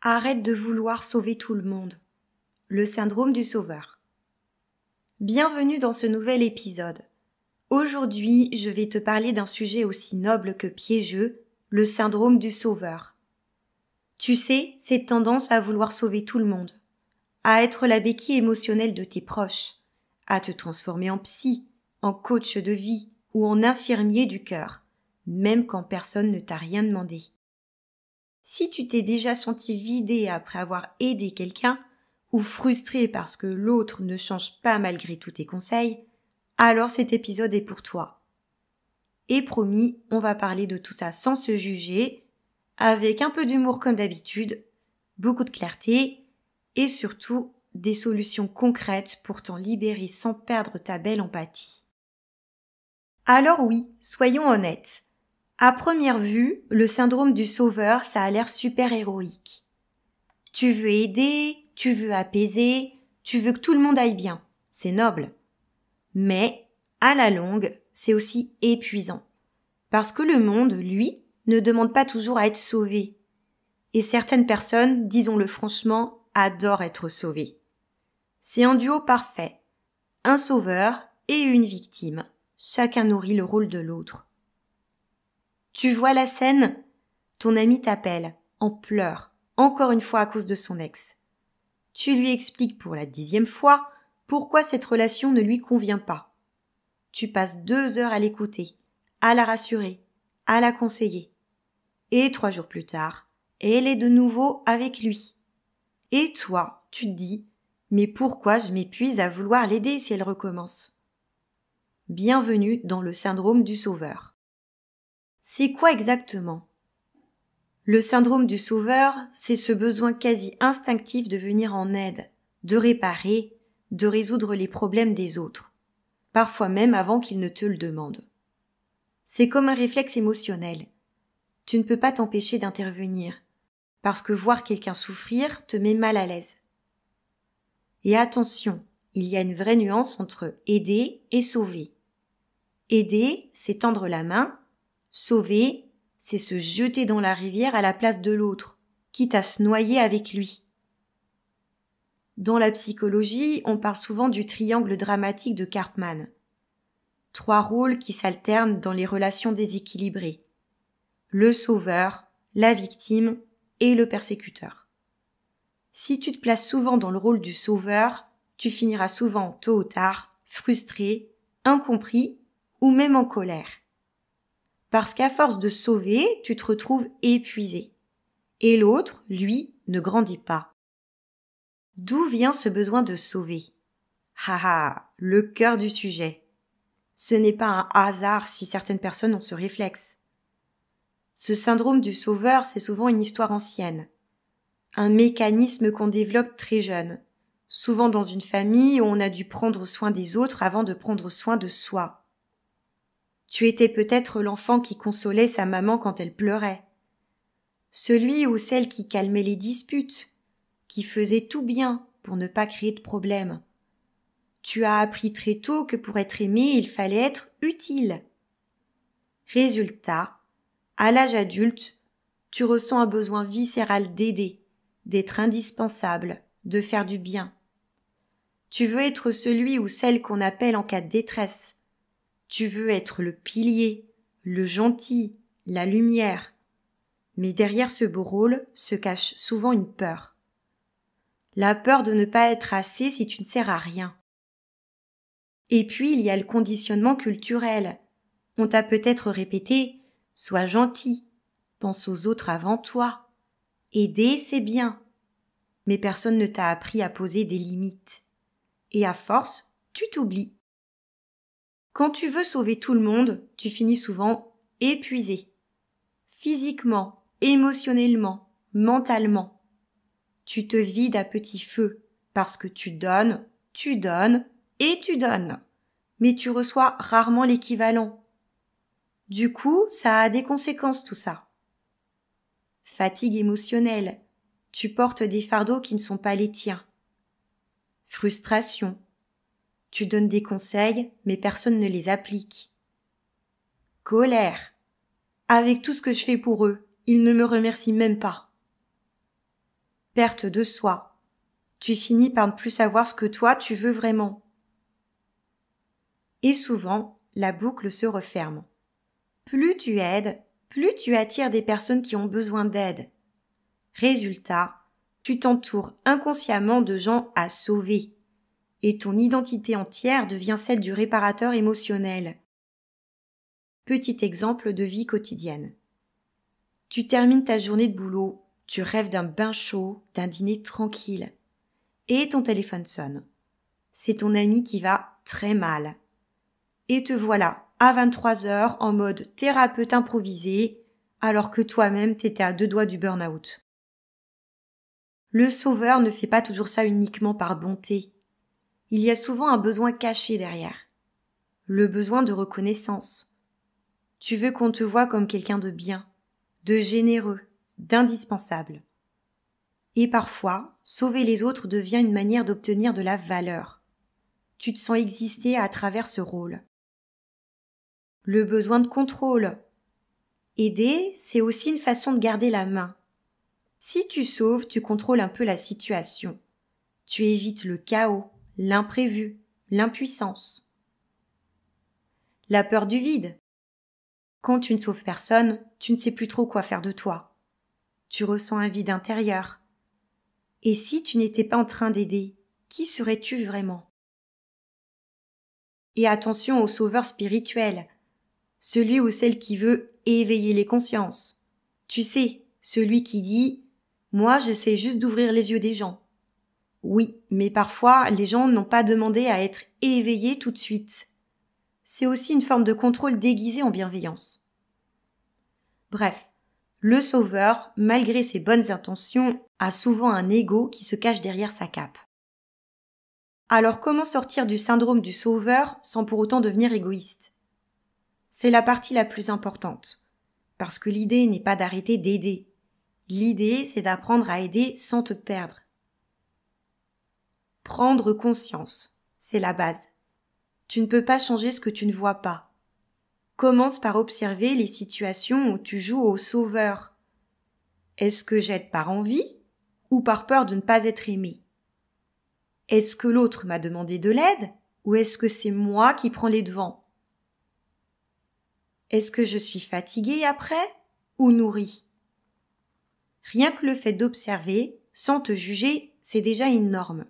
Arrête de vouloir sauver tout le monde. Le syndrome du sauveur. Bienvenue dans ce nouvel épisode. Aujourd'hui, je vais te parler d'un sujet aussi noble que piégeux, le syndrome du sauveur. Tu sais, cette tendance à vouloir sauver tout le monde, à être la béquille émotionnelle de tes proches, à te transformer en psy, en coach de vie ou en infirmier du cœur, même quand personne ne t'a rien demandé. Si tu t'es déjà senti vidé après avoir aidé quelqu'un, ou frustré parce que l'autre ne change pas malgré tous tes conseils, alors cet épisode est pour toi. Et promis, on va parler de tout ça sans se juger, avec un peu d'humour comme d'habitude, beaucoup de clarté, et surtout des solutions concrètes pour t'en libérer sans perdre ta belle empathie. Alors oui, soyons honnêtes. À première vue, le syndrome du sauveur, ça a l'air super héroïque. Tu veux aider, tu veux apaiser, tu veux que tout le monde aille bien. C'est noble. Mais, à la longue, c'est aussi épuisant. Parce que le monde, lui, ne demande pas toujours à être sauvé. Et certaines personnes, disons-le franchement, adorent être sauvées. C'est un duo parfait. Un sauveur et une victime. Chacun nourrit le rôle de l'autre. Tu vois la scène? Ton ami t'appelle, en pleurs, encore une fois à cause de son ex. Tu lui expliques pour la 10e fois pourquoi cette relation ne lui convient pas. Tu passes 2 heures à l'écouter, à la rassurer, à la conseiller. Et 3 jours plus tard, elle est de nouveau avec lui. Et toi, tu te dis, mais pourquoi je m'épuise à vouloir l'aider si elle recommence? Bienvenue dans le syndrome du sauveur. C'est quoi exactement? Le syndrome du sauveur, c'est ce besoin quasi instinctif de venir en aide, de réparer, de résoudre les problèmes des autres, parfois même avant qu'ils ne te le demandent. C'est comme un réflexe émotionnel. Tu ne peux pas t'empêcher d'intervenir, parce que voir quelqu'un souffrir te met mal à l'aise. Et attention, il y a une vraie nuance entre aider et sauver. Aider, c'est tendre la main, sauver, c'est se jeter dans la rivière à la place de l'autre, quitte à se noyer avec lui. Dans la psychologie, on parle souvent du triangle dramatique de Karpman. 3 rôles qui s'alternent dans les relations déséquilibrées. Le sauveur, la victime et le persécuteur. Si tu te places souvent dans le rôle du sauveur, tu finiras souvent, tôt ou tard, frustré, incompris ou même en colère. Parce qu'à force de sauver, tu te retrouves épuisé. Et l'autre, lui, ne grandit pas. D'où vient ce besoin de sauver? Le cœur du sujet. Ce n'est pas un hasard si certaines personnes ont ce réflexe. Ce syndrome du sauveur, c'est souvent une histoire ancienne. Un mécanisme qu'on développe très jeune. Souvent dans une famille où on a dû prendre soin des autres avant de prendre soin de soi. Tu étais peut-être l'enfant qui consolait sa maman quand elle pleurait. Celui ou celle qui calmait les disputes, qui faisait tout bien pour ne pas créer de problème. Tu as appris très tôt que pour être aimé, il fallait être utile. Résultat, à l'âge adulte, tu ressens un besoin viscéral d'aider, d'être indispensable, de faire du bien. Tu veux être celui ou celle qu'on appelle en cas de détresse. Tu veux être le pilier, le gentil, la lumière. Mais derrière ce beau rôle se cache souvent une peur. La peur de ne pas être assez si tu ne sers à rien. Et puis il y a le conditionnement culturel. On t'a peut-être répété « sois gentil, pense aux autres avant toi, aider c'est bien ». Mais personne ne t'a appris à poser des limites. Et à force, tu t'oublies. Quand tu veux sauver tout le monde, tu finis souvent épuisé. Physiquement, émotionnellement, mentalement. Tu te vides à petit feu parce que tu donnes et tu donnes. Mais tu reçois rarement l'équivalent. Du coup, ça a des conséquences tout ça. Fatigue émotionnelle. Tu portes des fardeaux qui ne sont pas les tiens. Frustration. Tu donnes des conseils, mais personne ne les applique. Colère. Avec tout ce que je fais pour eux, ils ne me remercient même pas. perte de soi. Tu finis par ne plus savoir ce que toi tu veux vraiment. Et souvent, la boucle se referme. Plus tu aides, plus tu attires des personnes qui ont besoin d'aide. Résultat, tu t'entoures inconsciemment de gens à sauver. Et ton identité entière devient celle du réparateur émotionnel. Petit exemple de vie quotidienne. Tu termines ta journée de boulot, tu rêves d'un bain chaud, d'un dîner tranquille. Et ton téléphone sonne. C'est ton ami qui va très mal. Et te voilà à 23h en mode thérapeute improvisé, alors que toi-même t'étais à 2 doigts du burn-out. Le sauveur ne fait pas toujours ça uniquement par bonté. Il y a souvent un besoin caché derrière. Le besoin de reconnaissance. Tu veux qu'on te voie comme quelqu'un de bien, de généreux, d'indispensable. Et parfois, sauver les autres devient une manière d'obtenir de la valeur. Tu te sens exister à travers ce rôle. Le besoin de contrôle. Aider, c'est aussi une façon de garder la main. Si tu sauves, tu contrôles un peu la situation. Tu évites le chaos, l'imprévu, l'impuissance. La peur du vide. Quand tu ne sauves personne, tu ne sais plus trop quoi faire de toi. Tu ressens un vide intérieur. Et si tu n'étais pas en train d'aider, qui serais-tu vraiment? Et attention au sauveur spirituel, celui ou celle qui veut éveiller les consciences. Tu sais, celui qui dit « Moi, j'essaie juste d'ouvrir les yeux des gens ». Oui, mais parfois, les gens n'ont pas demandé à être éveillés tout de suite. C'est aussi une forme de contrôle déguisé en bienveillance. Bref, le sauveur, malgré ses bonnes intentions, a souvent un ego qui se cache derrière sa cape. Alors comment sortir du syndrome du sauveur sans pour autant devenir égoïste? C'est la partie la plus importante, parce que l'idée n'est pas d'arrêter d'aider. L'idée, c'est d'apprendre à aider sans te perdre. Prendre conscience, c'est la base. Tu ne peux pas changer ce que tu ne vois pas. Commence par observer les situations où tu joues au sauveur. Est-ce que j'aide par envie ou par peur de ne pas être aimé? Est-ce que l'autre m'a demandé de l'aide ou est-ce que c'est moi qui prends les devants? Est-ce que je suis fatiguée après ou nourrie? Rien que le fait d'observer, sans te juger, c'est déjà une norme.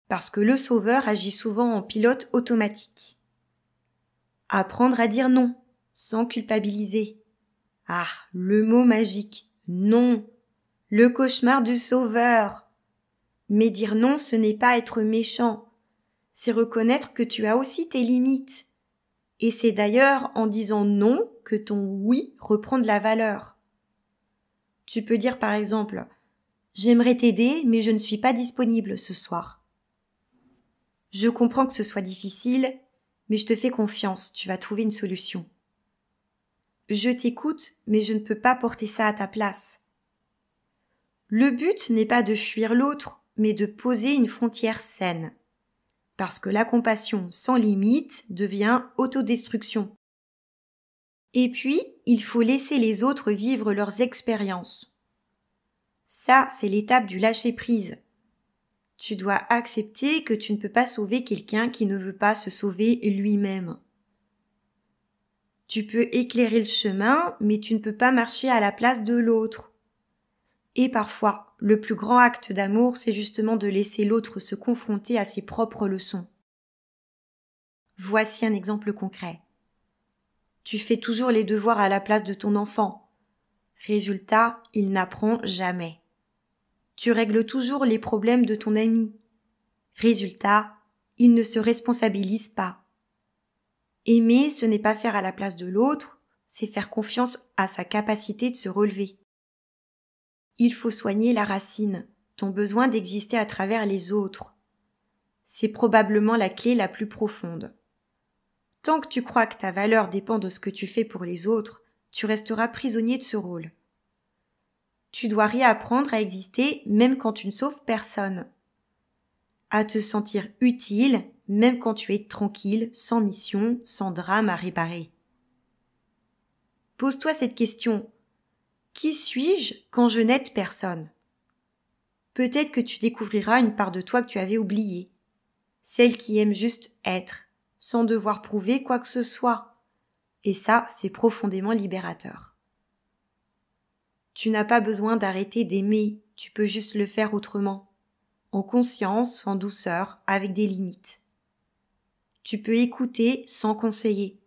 Parce que le sauveur agit souvent en pilote automatique. Apprendre à dire non, sans culpabiliser. Ah, le mot magique, non, le cauchemar du sauveur. Mais dire non, ce n'est pas être méchant, c'est reconnaître que tu as aussi tes limites. Et c'est d'ailleurs en disant non que ton oui reprend de la valeur. Tu peux dire par exemple « J'aimerais t'aider, mais je ne suis pas disponible ce soir. » Je comprends que ce soit difficile, mais je te fais confiance, tu vas trouver une solution. Je t'écoute, mais je ne peux pas porter ça à ta place. Le but n'est pas de fuir l'autre, mais de poser une frontière saine. Parce que la compassion sans limite devient autodestruction. Et puis, il faut laisser les autres vivre leurs expériences. Ça, c'est l'étape du lâcher-prise. Tu dois accepter que tu ne peux pas sauver quelqu'un qui ne veut pas se sauver lui-même. Tu peux éclairer le chemin, mais tu ne peux pas marcher à la place de l'autre. Et parfois, le plus grand acte d'amour, c'est justement de laisser l'autre se confronter à ses propres leçons. Voici un exemple concret. Tu fais toujours les devoirs à la place de ton enfant. Résultat, il n'apprend jamais. Tu règles toujours les problèmes de ton ami. Résultat, il ne se responsabilise pas. Aimer, ce n'est pas faire à la place de l'autre, c'est faire confiance à sa capacité de se relever. Il faut soigner la racine, ton besoin d'exister à travers les autres. C'est probablement la clé la plus profonde. Tant que tu crois que ta valeur dépend de ce que tu fais pour les autres, tu resteras prisonnier de ce rôle. Tu dois réapprendre à exister même quand tu ne sauves personne. À te sentir utile même quand tu es tranquille, sans mission, sans drame à réparer. Pose-toi cette question. Qui suis-je quand je n'aide personne? peut-être que tu découvriras une part de toi que tu avais oubliée. Celle qui aime juste être, sans devoir prouver quoi que ce soit. Et ça, c'est profondément libérateur. Tu n'as pas besoin d'arrêter d'aimer, tu peux juste le faire autrement. En conscience, en douceur, avec des limites. Tu peux écouter sans conseiller.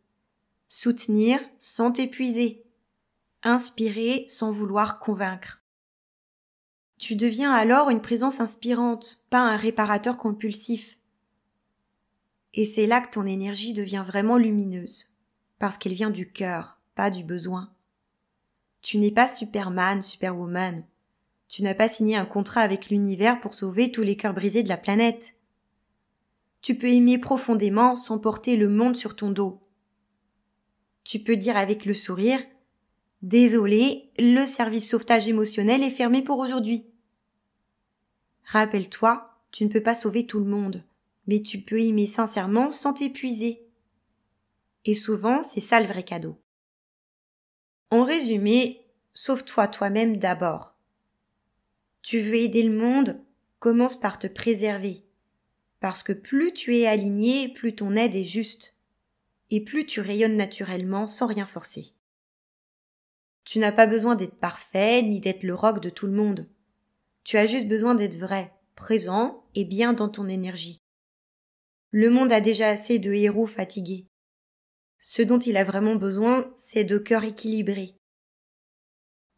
Soutenir sans t'épuiser. Inspirer sans vouloir convaincre. Tu deviens alors une présence inspirante, pas un réparateur compulsif. Et c'est là que ton énergie devient vraiment lumineuse, parce qu'elle vient du cœur, pas du besoin. Tu n'es pas Superman, Superwoman. Tu n'as pas signé un contrat avec l'univers pour sauver tous les cœurs brisés de la planète. Tu peux aimer profondément sans porter le monde sur ton dos. Tu peux dire avec le sourire « Désolé, le service sauvetage émotionnel est fermé pour aujourd'hui ». Rappelle-toi, tu ne peux pas sauver tout le monde, mais tu peux aimer sincèrement sans t'épuiser. Et souvent, c'est ça le vrai cadeau. En résumé, sauve-toi toi-même d'abord. Tu veux aider le monde, commence par te préserver. Parce que plus tu es aligné, plus ton aide est juste. Et plus tu rayonnes naturellement sans rien forcer. Tu n'as pas besoin d'être parfait, ni d'être le rock de tout le monde. Tu as juste besoin d'être vrai, présent et bien dans ton énergie. Le monde a déjà assez de héros fatigués. Ce dont il a vraiment besoin, c'est de cœurs équilibrés.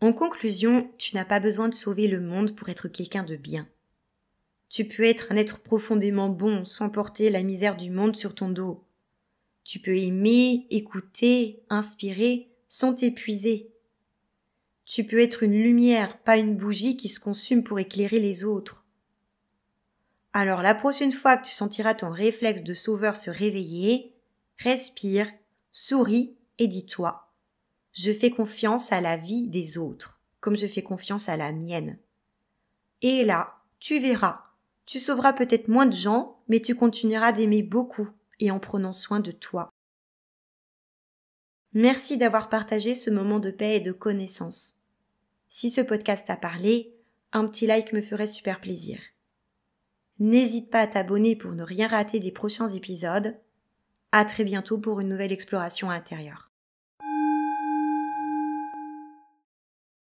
En conclusion, tu n'as pas besoin de sauver le monde pour être quelqu'un de bien. Tu peux être un être profondément bon sans porter la misère du monde sur ton dos. Tu peux aimer, écouter, inspirer sans t'épuiser. Tu peux être une lumière, pas une bougie qui se consume pour éclairer les autres. Alors la prochaine fois que tu sentiras ton réflexe de sauveur se réveiller, respire, souris et dis-toi « Je fais confiance à la vie des autres, comme je fais confiance à la mienne. » Et là, tu verras, tu sauveras peut-être moins de gens, mais tu continueras d'aimer beaucoup et en prenant soin de toi. Merci d'avoir partagé ce moment de paix et de connaissance. Si ce podcast t'a parlé, un petit like me ferait super plaisir. N'hésite pas à t'abonner pour ne rien rater des prochains épisodes. À très bientôt pour une nouvelle exploration intérieure.